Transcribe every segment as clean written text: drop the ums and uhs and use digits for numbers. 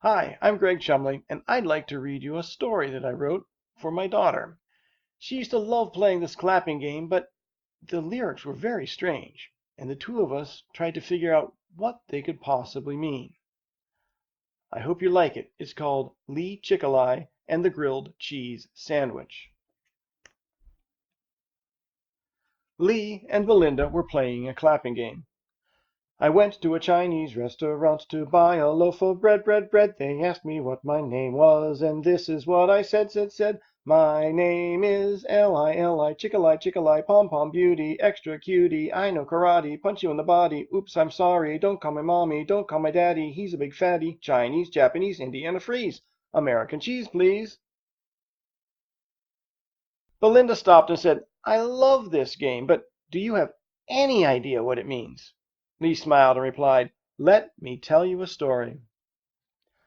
Hi, I'm Greg Chumley, and I'd like to read you a story that I wrote for my daughter. She used to love playing this clapping game, but the lyrics were very strange, and the two of us tried to figure out what they could possibly mean. I hope you like it. It's called Lee Chickelei and the Grilled Cheese Sandwich. Lee and Belinda were playing a clapping game. I went to a Chinese restaurant to buy a loaf of bread. They asked me what my name was, and this is what I said. My name is L-I-L-I, Chickelei, pom-pom beauty, extra cutie. I know karate, punch you in the body. Oops, I'm sorry, don't call my mommy, don't call my daddy. He's a big fatty. Chinese, Japanese, Indiana freeze. American cheese, please. Belinda stopped and said, I love this game, but do you have any idea what it means? Lee smiled and replied, Let me tell you a story.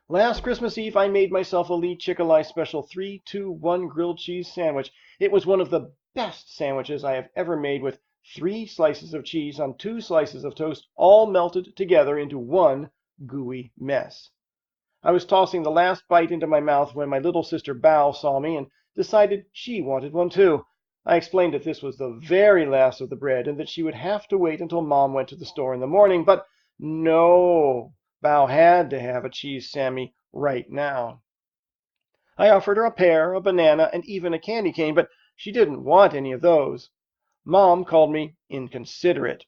Last Christmas Eve, I made myself a Lee Chickelei Special 3-2-1 grilled cheese sandwich. It was one of the best sandwiches I have ever made, with 3 slices of cheese on 2 slices of toast, all melted together into one gooey mess. I was tossing the last bite into my mouth when my little sister Bao saw me and decided she wanted one too. I explained that this was the very last of the bread and that she would have to wait until Mom went to the store in the morning, but no, Bao had to have a cheese Sammy right now. I offered her a pear, a banana, and even a candy cane, but she didn't want any of those. Mom called me inconsiderate.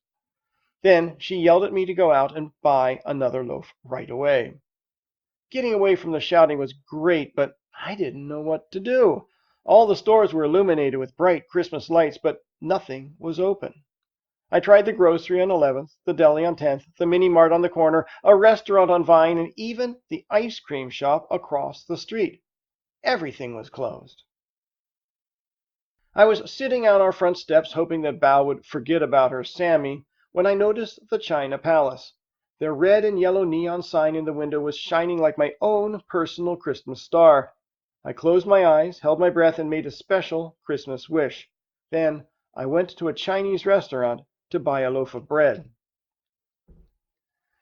Then she yelled at me to go out and buy another loaf right away. Getting away from the shouting was great, but I didn't know what to do. All the stores were illuminated with bright Christmas lights, but nothing was open. I tried the grocery on 11th, the deli on 10th, the mini mart on the corner, a restaurant on Vine, and even the ice cream shop across the street. Everything was closed. I was sitting on our front steps hoping that Bao would forget about her Sammy when I noticed the China Palace. Their red and yellow neon sign in the window was shining like my own personal Christmas star. I closed my eyes, held my breath, and made a special Christmas wish. Then I went to a Chinese restaurant to buy a loaf of bread.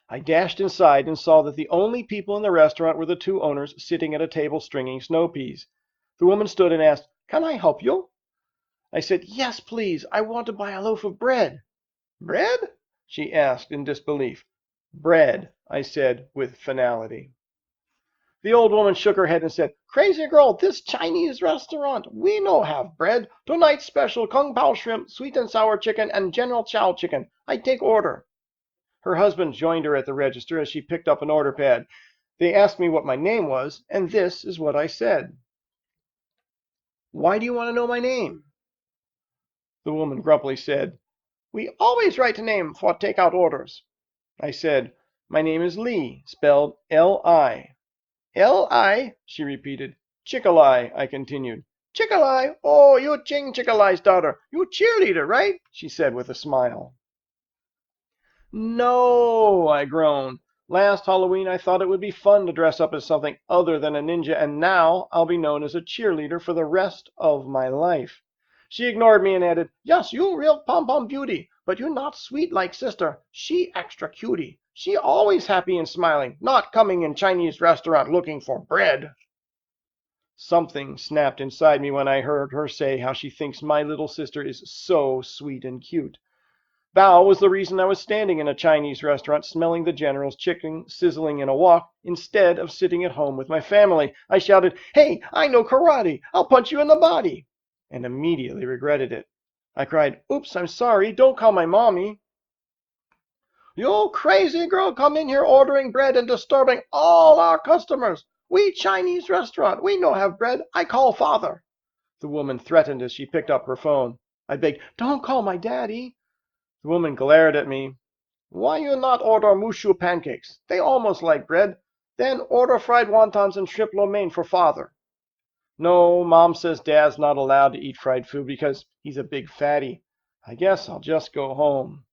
I dashed inside and saw that the only people in the restaurant were the 2 owners sitting at a table stringing snow peas. The woman stood and asked, Can I help you? I said, Yes, please. I want to buy a loaf of bread. Bread? She asked in disbelief. Bread, I said with finality. The old woman shook her head and said, Crazy girl, this Chinese restaurant. We no have bread. Tonight's special Kung Pao shrimp, sweet and sour chicken, and General Chow chicken. I take order. Her husband joined her at the register as she picked up an order pad. They asked me what my name was, and this is what I said. Why do you want to know my name? The woman grumpily said, We always write a name for takeout orders. I said, My name is Lee, spelled L-I. L-I, she repeated. Chickelei, I continued. Chickelei? Oh, you Ching Chickelei's daughter. You cheerleader, right? She said with a smile. No, I groaned. Last Halloween I thought it would be fun to dress up as something other than a ninja, and now I'll be known as a cheerleader for the rest of my life. She ignored me and added, Yes, you real pom-pom beauty, but you not sweet like sister. She extra cutie. She always happy and smiling, not coming in Chinese restaurant looking for bread. Something snapped inside me when I heard her say how she thinks my little sister is so sweet and cute. Bao was the reason I was standing in a Chinese restaurant smelling the General's chicken sizzling in a wok instead of sitting at home with my family. I shouted, Hey, I know karate. I'll punch you in the body. And immediately regretted it. I cried, Oops, I'm sorry. Don't call my mommy. You crazy girl come in here ordering bread and disturbing all our customers. We Chinese restaurant. We no have bread. I call father. The woman threatened as she picked up her phone. I begged, Don't call my daddy. The woman glared at me. Why you not order mushu pancakes? They almost like bread. Then order fried wontons and shrimp lo mein for father. No, Mom says Dad's not allowed to eat fried food because he's a big fatty. I guess I'll just go home.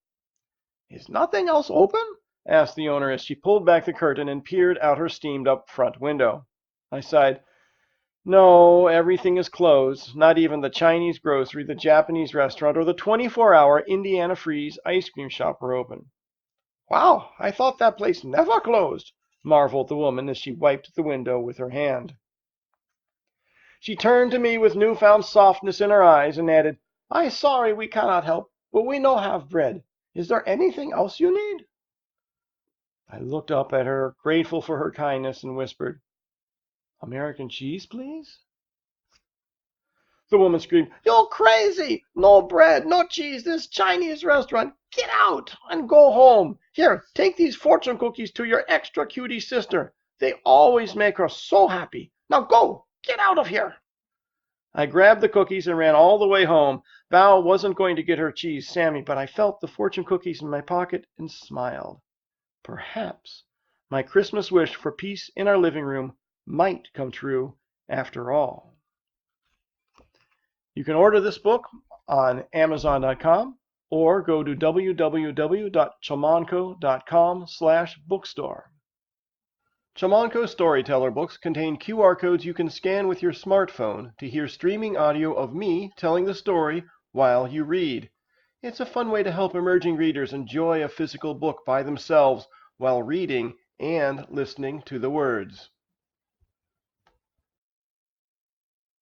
Is nothing else open? Asked the owner as she pulled back the curtain and peered out her steamed-up front window. I sighed. No, everything is closed. Not even the Chinese grocery, the Japanese restaurant, or the 24-hour Indiana Freeze ice cream shop are open. Wow, I thought that place never closed. marveled the woman as she wiped the window with her hand. She turned to me with newfound softness in her eyes and added, "I sorry we cannot help, but we no have bread. Is there anything else you need?" I looked up at her, grateful for her kindness, and whispered, "American cheese, please?" The woman screamed, "You're crazy! No bread, no cheese, this Chinese restaurant. Get out and go home. Here, take these fortune cookies to your extra cutie sister. They always make her so happy. Now go, get out of here." I grabbed the cookies and ran all the way home. Val wasn't going to get her cheese, Sammy, but I felt the fortune cookies in my pocket and smiled. Perhaps my Christmas wish for peace in our living room might come true after all. You can order this book on Amazon.com or go to www.cholmonco.com/bookstore. Chickelei Storyteller books contain QR codes you can scan with your smartphone to hear streaming audio of me telling the story while you read. It's a fun way to help emerging readers enjoy a physical book by themselves while reading and listening to the words.